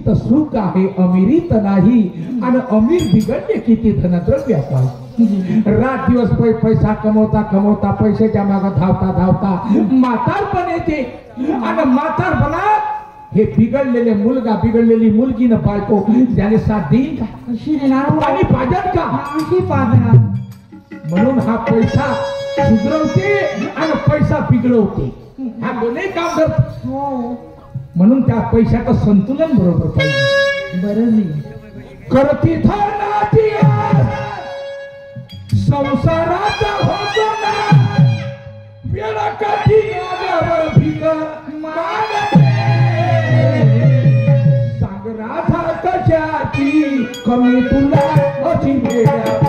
अमिरीत सुख आहे अमिरीत नाही आणि अमीर बिघडले किती धनद्रव्य रात दिवस पैसा कमवता कमवता पैशाच्या मागे धावता धावता म्हातारपण येते आणि म्हातारपणात हे बिघडलेले मुलगा बिघडलेली मुलगी न बायको त्याने साथ देईल का? कशी देणार? पाणी पाजत का? नाही पाजणार. म्हणून हा पैसा सुधरवते आणि पैसा बिघडवते. हा दोन्ही काम करतो. हो. म्हणून त्या पैशाचं संतुलन बरोबर पाहिजे. बरं नाही करती धनाची संसाराचा होतो ना वेळा काठी आल्यावर भीक मागते. सागराचा कशाची कमी तुला अशी वेळा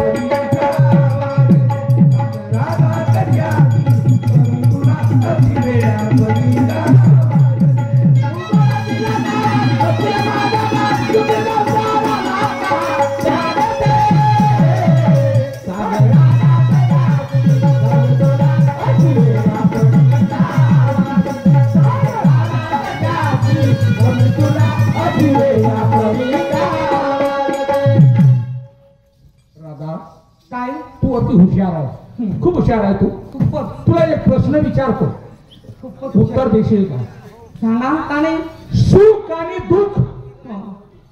काय तू अति हुशार आहे. खूप हुशार आहे तू. तुला एक प्रश्न विचारतो उत्तर देशील का? सांगा. का नाही? सुख आणि दुःख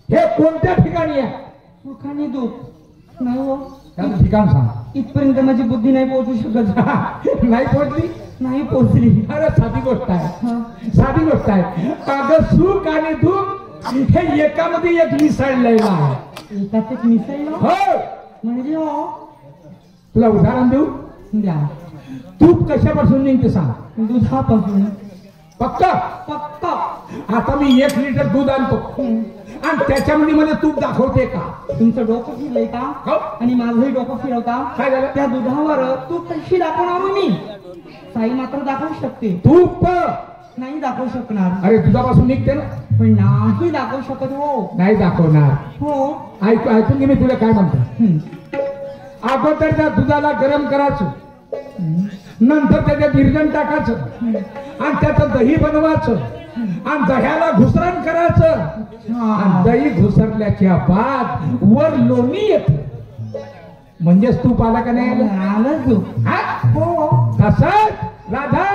हे कोणत्या ठिकाणी आहे? सुख आणि दुःख नाही हो. त्याचं ठिकाण सांग. इथपर्यंत माझी बुद्धी नाही पोहोचू शकत. नाही पोहोचली? नाही पोहोचली. अरे साधी गोष्ट आहे. साधी गोष्ट आहे. अगं सुख आणि दुःख हे एकामध्ये एक मिसळलेलं आहे. एकाच एक मिसळलं हो. म्हणजे हो. तुला उदाहरण देऊ द्या. तूप कशापासून निघते सांग? दुधापासून. पक्का? पक्का. आता मी 1 लिटर दूध आणतो आणि त्याच्यामध्ये मला तूप दाखवते का? तुमचं डोकं फिरलंय का? हो. आणि माझंही डोकं फिरवता. काय झालं? त्या दुधावर तूप कशी दाखवणार मी? साई मात्र दाखवू शकते. तूप नाही दाखवू शकणार. अरे दुधापासून निघते ना. पण नाही दाखवू शकत. हो. नाही दाखवणार. हो. ऐकून घे मी तुला काय म्हणतो. अगोदर त्या दुधाला गरम करायचं नंतर त्याच्यात विरजण टाकायचं आणि त्याचं दही बनवायचं आणि दह्याला घुसरण करायचं आणि दही घुसरल्याच्या बाद वर लोणी येते म्हणजेच तूप आला का नाही? आलं तू. हो. तसंच राधा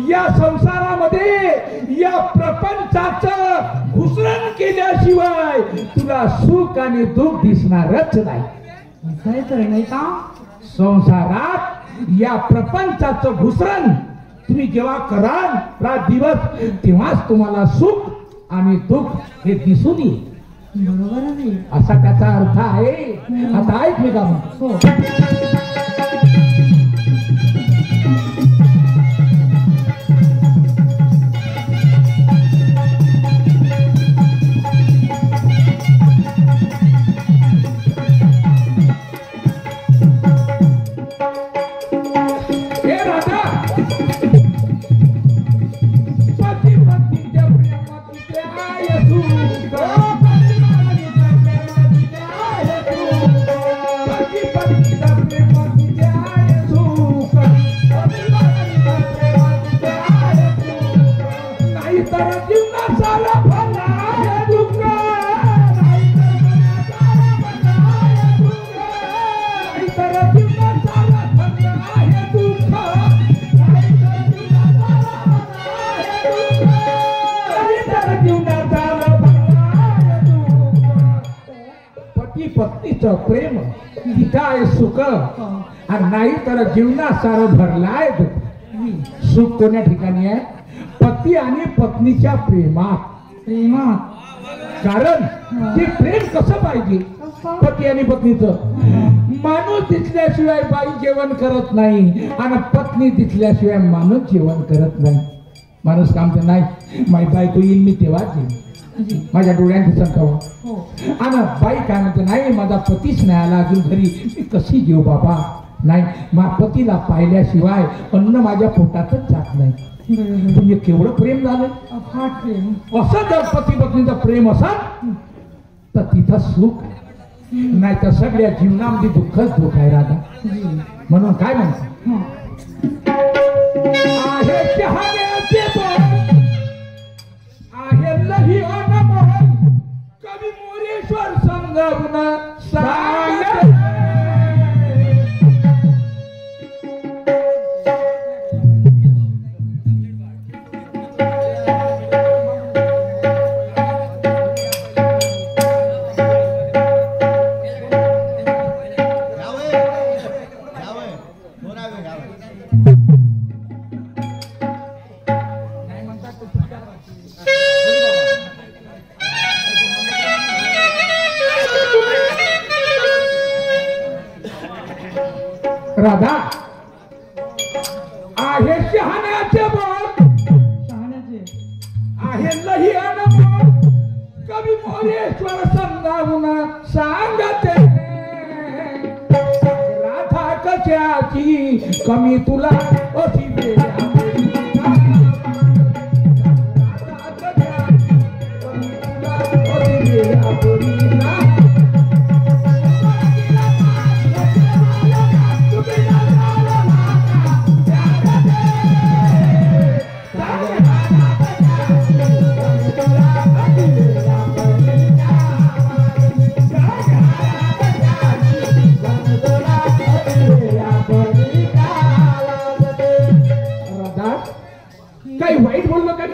या संसारामध्ये या प्रपंचाचं घुसरण केल्याशिवाय तुला सुख आणि दुःख दिसणारच नाही. नाही का? संसारात या प्रपंचाचं घुसरण तुम्ही जेव्हा कराल रात दिवस तेव्हाच तुम्हाला सुख आणि दुःख हे दिसून येईल. बरोबर आहे. असा त्याचा अर्थ आहे. आता ऐक मी का म्हणतो. पत्नीचं प्रेम तिथं आहे सुख आणि नाही तर जीवनात सारं भरलाय दुःख. सुख कोण्या ठिकाणी आहे? पती आणि पत्नीच्या प्रेमात. प्रेमात. कारण ते प्रेम कसं पाहिजे पती आणि पत्नीचं? माणूस दिसल्याशिवाय बाई जेवण करत नाही आणि पत्नी दिसल्याशिवाय माणूस जेवण करत नाही. माणूस काम तर नाही माझी बायको येईल मी तेव्हाच येईल माझ्या डोळ्यांची संकव आणि बाई काय म्हणते नाही माझा पतीच नाही आला अजून घरी मी कशी जेव बाबा. नाही माझ्या पतीला पाहिल्याशिवाय अन्न माझ्या पोटातच जात नाही. म्हणजे केवढं प्रेम झालं. असं जर पती पत्नीचं प्रेम असत तर तिथं सुख नाही तर सगळ्या जीवनामध्ये दुःखच दुःख आहे राधा. म्हणून काय म्हणतो आहे चहाण्याचे आहे लही अनमोल राधा आहे शहाण्याचे बोल, शहाण्याचे आहे लही अनमोल, कवी मोरेश्वर समजावून सांगते राधा कशाची कमी तुला अशी वेळ आली. राधा कशाची कमी तुला अशी वेळ आली. काही वाईट बोललो का मी?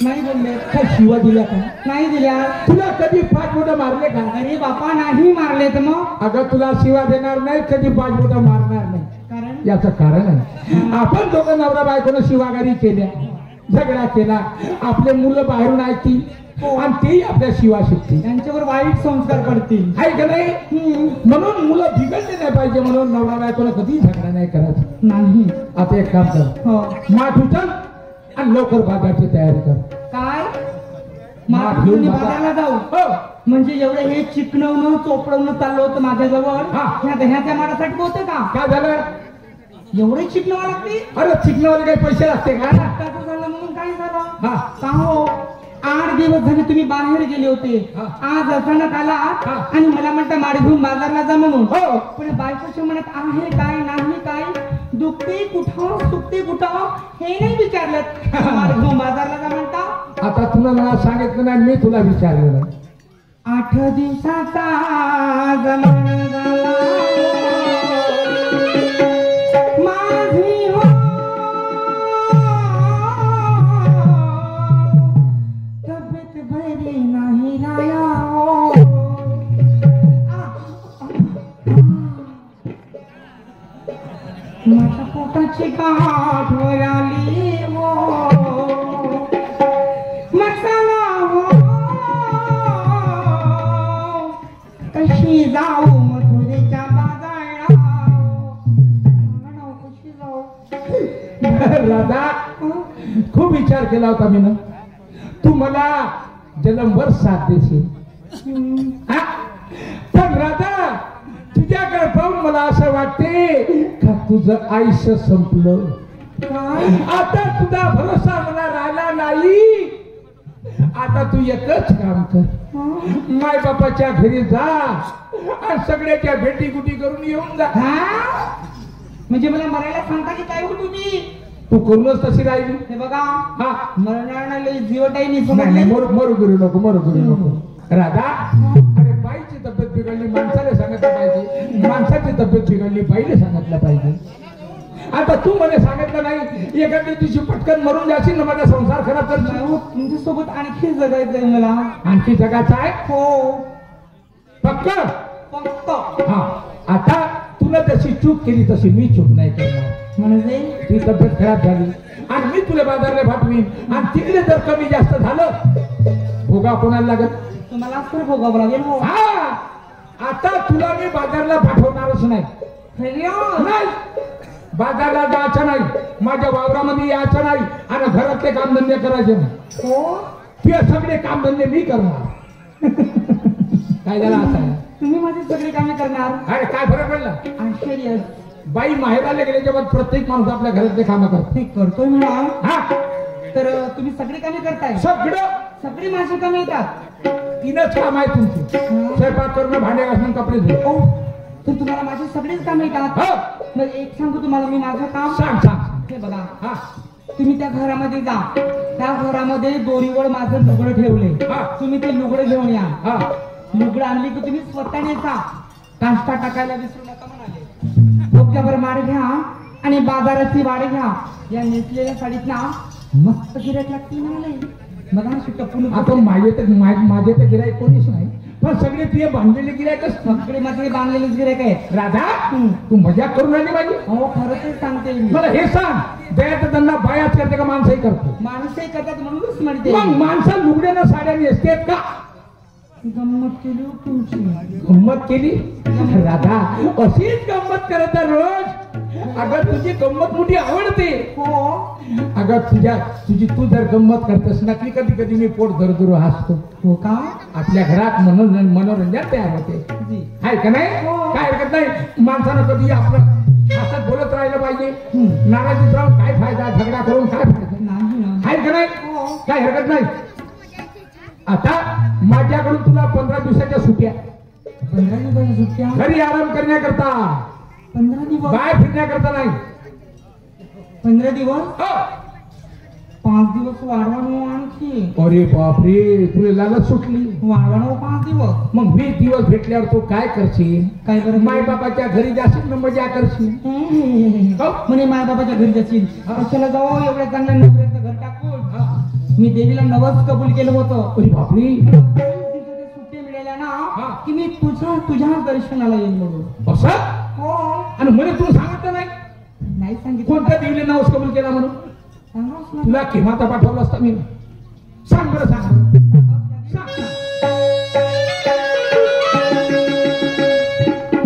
नाही बोलले. काय शिवा दिल्या का? नाही दिल्या. तुला कधी पाच बोटं मारले का? अरे बापा नाही मारले तर मग. अगं तुला शिवा देणार नाही, कधी पाच बोटं मारणार नाही. कारण याचं कारण आहे आपण दोघं नवरा बायकोनं शिवागारी केल्या, झगडा केला, आपले मुलं बाहेरून ऐकतील आणि तेही आपल्या शिवा शिकतील, त्यांच्यावर वाईट संस्कार पडतील. आहे का नाही? म्हणून मुलं बिघडले नाही पाहिजे म्हणून नवरा बायकोनं कधी झगडा नाही करायचा. नाही. आता एक काम कर, हो. माठ उचल आणि लवकर बाजारची तयारी कर. काय माठ घेऊन बाजाराला जाऊ? हो. म्हणजे एवढं हे चिकणवणं चोपडवणं चाललं होतं माझ्याजवळ. हा. ह्या दह्याच्या मारासाठी होतं का? काय झालं? एवढे चिकणवा लागते? अरे चिकनावाले काही पैसे लागते का? रक्ताचं झालं म्हणून काय झालं? हा. का हो 8 दिवस झाले तुम्ही बाहेर गेले होते. हा. आज अचानक आला हा. आणि मला म्हणता माड घेऊन बाजारला जा म्हणून. हो. पण बायकोच्या मनात आहे काय नाही काय, दुखते कुठं सुखते कुठं हे नाही विचारलं. माड घेऊन बाजारला जा म्हणता. आता तुला मला सांगितलं नाही, मी तुला विचारलं. 8 दिवसाचा जमाना झाला माझी हो, तब्येत बरी नाही राया हो. माझ्या पोटाची गाठ वर आली हो, मसाला हो, कशी जाऊ मथुरेच्या बाजारात, कशी जाऊ? राधा खूप विचार केला होता मी ना, तू मला जन्मभर साथ देशील. हा? पण राधा तुझ्याकडे पाहून मला असं वाटते का तुझं आयुष्य संपलं. काय? आता तुझा भरोसा मला राहिला नाही. आता तू एकच काम कर, माय बापाच्या घरी जा आणि सगळ्याच्या भेटी गुटी करून येऊन जा. हा? म्हणजे मला मरायला सांगता की काय हो तुम्ही? तू करूनच तशी राहिली. हे बघा हा मरणाला जीव टाईम नाही नाही, मरू करू नको, मरू करू नको. राधा अरे बाईची तब्येत बिघडली माणसाला सांगितलं पाहिजे, माणसाची तब्येत बिघडली बाईला सांगितलं पाहिजे. आता तू मला सांगितलं नाही, एखाद्या दिवशी पटकन मरून जाशील ना, माझा संसार खराब करशील. तुमच्या सोबत आणखी जगायचंय मला. आणखी जगाचा आहे हो पक्क. फक्त हा आता तुला जशी चूक केली तशी मी चूक नाही करणार. म्हणजे ती तब्येत खराब झाली आणि मी तुला बाजारला पाठवीन आणि तिकडे जर कमी जास्त झालं भोगा कोणाला लागत? तुम्हाला तर भोगावं लागेल. हो हा आता तुला मी बाजारला पाठवणारच नाही. नाही बाजारला जायचं नाही, माझ्या वावरामध्ये यायचं नाही आणि घरातले कामधंदे करायचे नाही. हो ते सगळे कामधंदे मी करणार. काय झालं असं? तुम्ही माझी सगळी कामे करणार? अरे काय फरक पडला? आश्चर्य. बाई माहेराला गेल्याच्या बाद प्रत्येक माणूस आपल्या घरातले कामं करतो. ते करतोय म्हणा. हा तर तुम्ही सगळी कामे करताय? सगळं सगळी माझी कामे येतात? तीनच काम आहे तुमची, स्वयंपाक करणं, भांडे घासणं, कपडे धुणं. ओ तर तुम्हाला माझी सगळीच कामे येतात? हो. मग एक सांगू तुम्हाला मी माझं काम. सांग. हे बघा हा तुम्ही त्या घरामध्ये जा, त्या घरामध्ये दोरीवर माझं लुगडं ठेवले. हा. तुम्ही ते लुगडं घेऊन या. हा लुगडं आणली की तुम्ही स्वतःने जा, काष्टा टाकायला विसरू नका म्हणाले. डोक्यावर माड घ्या आणि बाजाराची वाड घ्या. या नेसलेल्या साडीत ना मस्त गिऱ्हाईक लागतील म्हणाले. बघा अशी टपून. आता माझे तर गिराईक कोणीच नाही. पण सगळे तुझे बांधलेले गिरायक सगळे माझे बांधलेलेच गिरायक आहेत. राधा तू मजाक करून आली माझी. हो खरं तेच सांगते मी. मला हे सांग दयाचा धंदा बायाच करते का माणसंही करतो? माणसंही करतात म्हणूनच म्हणते. मग माणसं लुगड्यानं साड्या नेसतेत का? गंमत केली हो तुमची. गंमत केली राधा अशीच गंमत करत रोज. अगं तुझी गंमत मोठी आवडते. हो अगं तुझी तू जर गंमत करतेस ना की कधी कधी मी पोट धरधरू हसतो. हो का? आपल्या घरात मनोरंजन तयार होते. जी आहे का नाही? हो. काय हरकत नाही. माणसानं कधी आपलं हसत बोलत राहिलं पाहिजे. नाराजीत राहून काय फायदा? झगडा करून काय फायदा? नाही ना. आहे का नाही? हो. काय हरकत नाही. आता माझ्याकडून तुला 15 दिवसाच्या सुट्ट्या. 15 दिवस सुट्ट्या. घरी आराम करण्याकरता. 15 दिवस. बाहेर फिरण्याकरता नाही. 15 दिवस. हो. 5 दिवस वाढवानो आणखी. अरे बापरे तुला लालच सुटली. वाढवानो 5 दिवस. मग 20 दिवस भेटल्यावर तू काय करशील? काय बरं? माय बाबाच्या घरी जाशील ना मजा करशील. हो? म्हणे माय बाबाच्या घरी जाशील. हा. कशाला जाऊ एवढ्या चांगल्या नवऱ्याचं घर टाकून. मी देवीला नवस कबूल केलं होतं. अरे बापरे सुट्टी मिळाल्या हा. ना की मी तुझ्या दर्शनाला येईल म्हणून. असं? हो. आणि म्हणे तू सांगितलं नाही नाही सांगितलं. कोणत्या देवीने नावस कबूल केला म्हणून? सांगावंच लागेल. तुला किमाता पाठवला असता मी. सांग बरं सांग.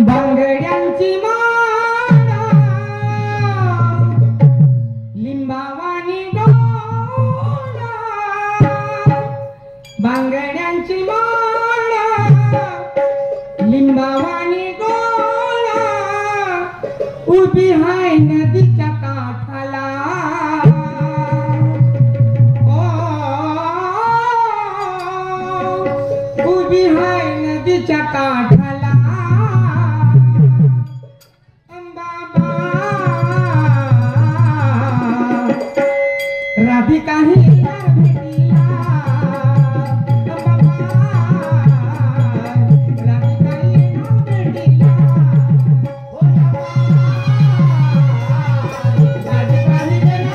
बांगड्यांची माळा लिंबावानी डोळा. बांगड्यांची माळा लिंबावानी डोळा उभी हाय नदीच्या काठाला. उभी हाय नदीच्या काठाला. अंबाबा राधिका हिला भेटीला. अंबाबा राधिका हिला भेटीला. राधिका हिला भेटीला.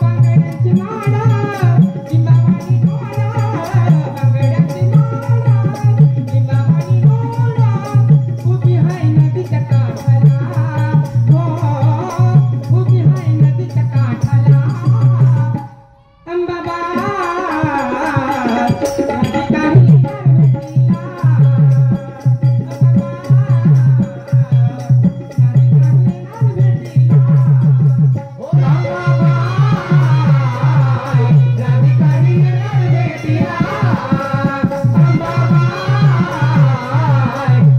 बांगड्यांची माळा लिंबावानी डोळा. बांगड्यांची माळा लिंबावानी डोळा उभी हाय नदीच्या काठाला. हो उभी हाय नदीच्या काठाला. अंबाबा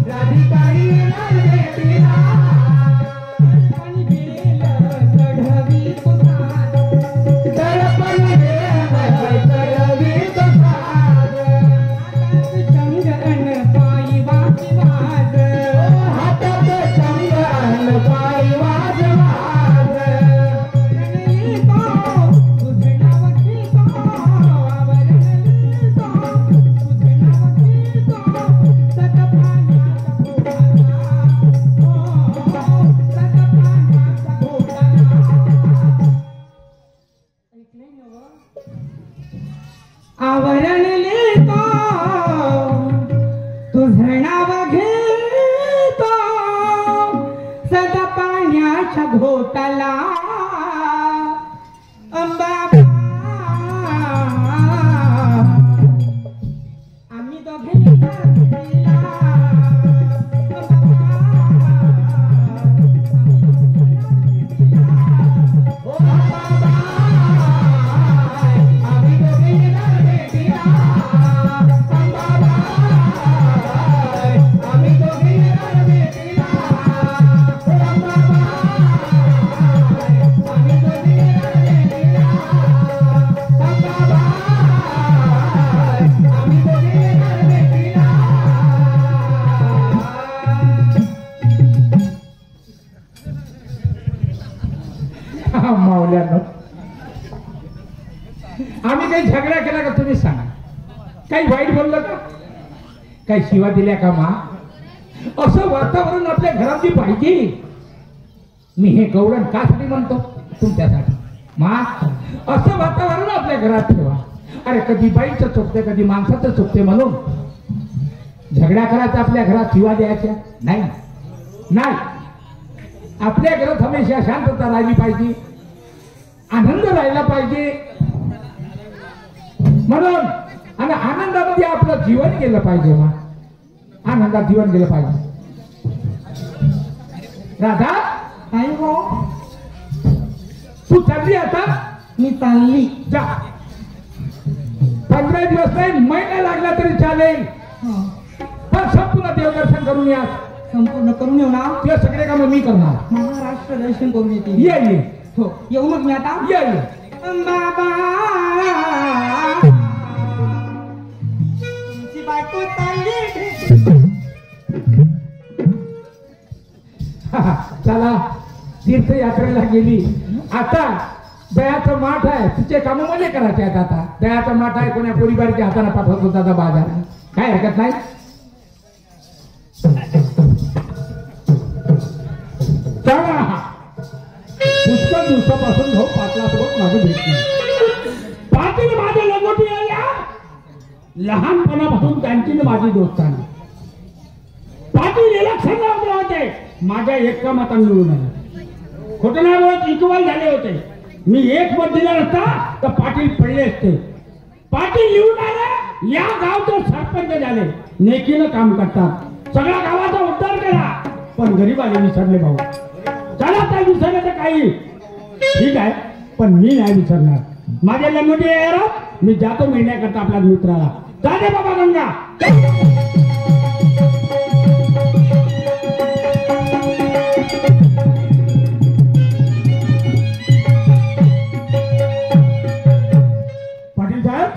राधिका हिला भेटीला. आवरण लिहितो तुझं नाव घेतो सदा पाण्याच्या घोटाला. अंबाबा आम्ही दोघे भेटीला. मावल्यानं आम्ही काही झगडा केला का तुम्ही सांगा? काही वाईट बोललं का? काही शिवा दिल्या का मा? असं वातावरण आपल्या घरात पाहिजे. मी हे गौरण कासाठी म्हणतो तुमच्यासाठी मा असं वातावरण आपल्या घरात ठेवा. अरे कधी बाईचं चुकते कधी माणसाचं चुकते म्हणून झगड्या करायचा आपल्या घरात शिवा द्यायच्या नाही नाही. आपल्या घरात हमेशा शांतता राहिली पाहिजे, आनंद राहिला पाहिजे म्हणून. आणि आनंदामध्ये आपलं जीवन गेलं पाहिजे मा, आनंदात जीवन गेलं पाहिजे. राधा आई हो तू चालली आता? मी चालली. जा 15 दिवस नाही महिना लागला तरी चालेल, हं. पण संपूर्ण देवदर्शन करून या. संपूर्ण करून येऊ ना. ते सगळे काम मी करणार. महाराष्ट्र दर्शन करून येते. ये ये हो येऊ मग मी आता. ये ये बाबा तुमची बायको चालली. चला तीर्थयात्रेला गेली. आता दयाचं माठ आहे, तिचे काम मध्ये करायचे आहेत. आता दयाचं माठ आहे, कोण्या पोरीबारीच्या हाताने पाठवत होता आता बाजार. काय हरकत नाही. चला पुष्कळ दिवसापासून भाऊ पाटलासोबत माझं भेट नाही. पाटील माझे लगोटी आल्या, लहानपणापासून त्यांची माझी दोस्तानी. पाटील इलेक्शनला उभे होते, माझ्या एका मताने निवडून आले. खोटं नाही बोलत, इक्वल झाले होते. मी एक मत दिला नसता तर पाटील पडले असते. पाटील निवडून आले, या गावचे सरपंच झाले, नेकीनं काम करतात, सगळ्या गावाचा उद्धार केला. पण गरीबाले विसरले भाऊ. चला त्या विसरण्याचं काही ठीक आहे, पण मी नाही विसरणार. माझ्या लंगोटी यार मी जातो मिळण्याकरता आपल्या मित्राला. जाते बाबा गंगा. पाटील साहेब,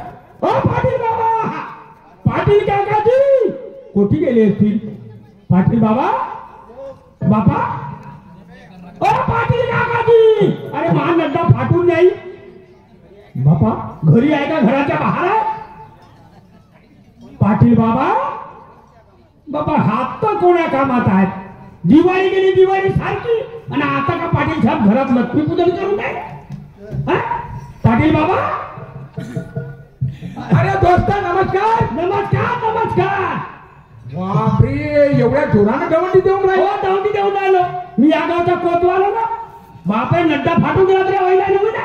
ओ पाटील बाबा, पाटील काकाजी कोठी गेले असतील? पाटील बाबा, बाबा, ओ पाटील काकाजी, अरे मान नड्डा फाटून नाही. बापा घरी आहे का घराच्या बाहेर आहे? पाटील बाबा, बाबा हात तर कोण्या कामात आहेत? दिवाळी गेली दिवाळी सारखी, आणि आता का पाटील साहेब घरात लक्ष्मी पूजन करून काय? पाटील बाबा, अरे दोस्त नमस्कार. नमस्कार नमस्कार. बापरे, एवढ्या जोरानं दवंडी देऊन राहिलो. हो दवंडी देऊन राहिलो. मी या गावचा कोतवाला ना. बापरे नड्डा फाटून गेला तरी व्हायला नव्हतं.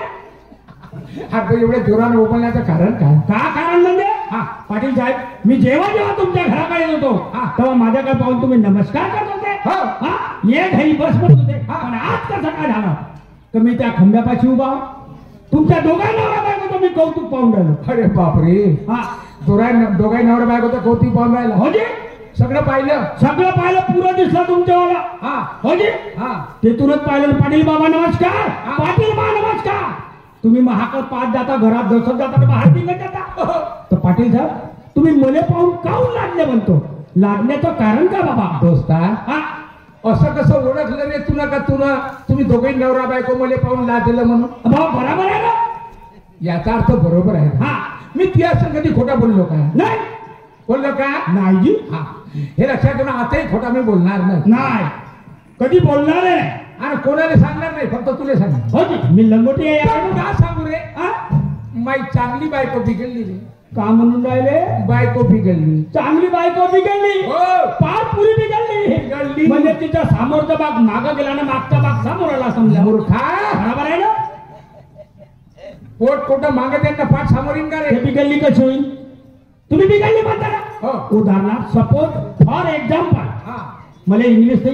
अरे एवढ्या जोरानं उमलण्याचं कारण काय? का कारण म्हणजे? हा पाटील साहेब, मी जेव्हा जेव्हा तुमच्या घराकडे येतो तेव्हा माझ्याकडे पाहून तुम्ही नमस्कार करत होते. ये घरी बस म्हणत होते. पण आज कसं काय झालं तर मी त्या खंब्यापाशी उभा, तुमच्या दोघांना बायकोचं मी कौतुक पाहून राहिलो. अरे बापरे, हा दोघांना नवरा बायकोचं कौतुक पाहून राहिलं. हो जी, सगळं पाहिलं पुरं दिसलं तुमच्यावाला. हा हो जी, हा तेथूनच पाहिलं. पाटील बाबा नमस्कार. पाटील बा नमस्कार. तुम्ही महाकाल पाच जाता, घरात दसत जाता, बाहेर निघत जाता. तर पाटील साहेब, तुम्ही मले पाहून काऊन लागले म्हणतो? लागण्याचं कारण का बाबा? दोस्ता, हा असं कसं ओळखलं रे तुला का तुम्ही दोघे नवरा बायको मले पाहून लाजलं म्हणून? भाऊ बरोबर आहे ना, याचा अर्थ बरोबर आहे. हा मी ती असं कधी खोटा बोललो का? नाही बोललो का? नाही जी. हा हे लक्षात घेऊन आताही खोटा मी बोलणार नाही. कधी बोलणार नाही आणि कोणाला सांगणार नाही, फक्त तुला सांगणार. हो जी, मी लंगोटी आहे. का सांगू रे? माई चांगली बायको बिघडली रे. का म्हणून राहिले? बायको बिघडली, चांगली बायको बिघडली. हो, पार पुरी बिघडली. म्हणजे तिच्या समोरचा भाग मागं गेला ना मागचा भाग समोर आला समजा. मूर्खा, बरोबर आहे ना? पोट कोट मागं त्यांना पाठ समोर येईन का रे? बिघडली कशी होईल? तुम्ही बिघडली म्हणता ना. उदाहरणार्थ सपोज फॉर एक्झाम्पल, मला इंग्लिश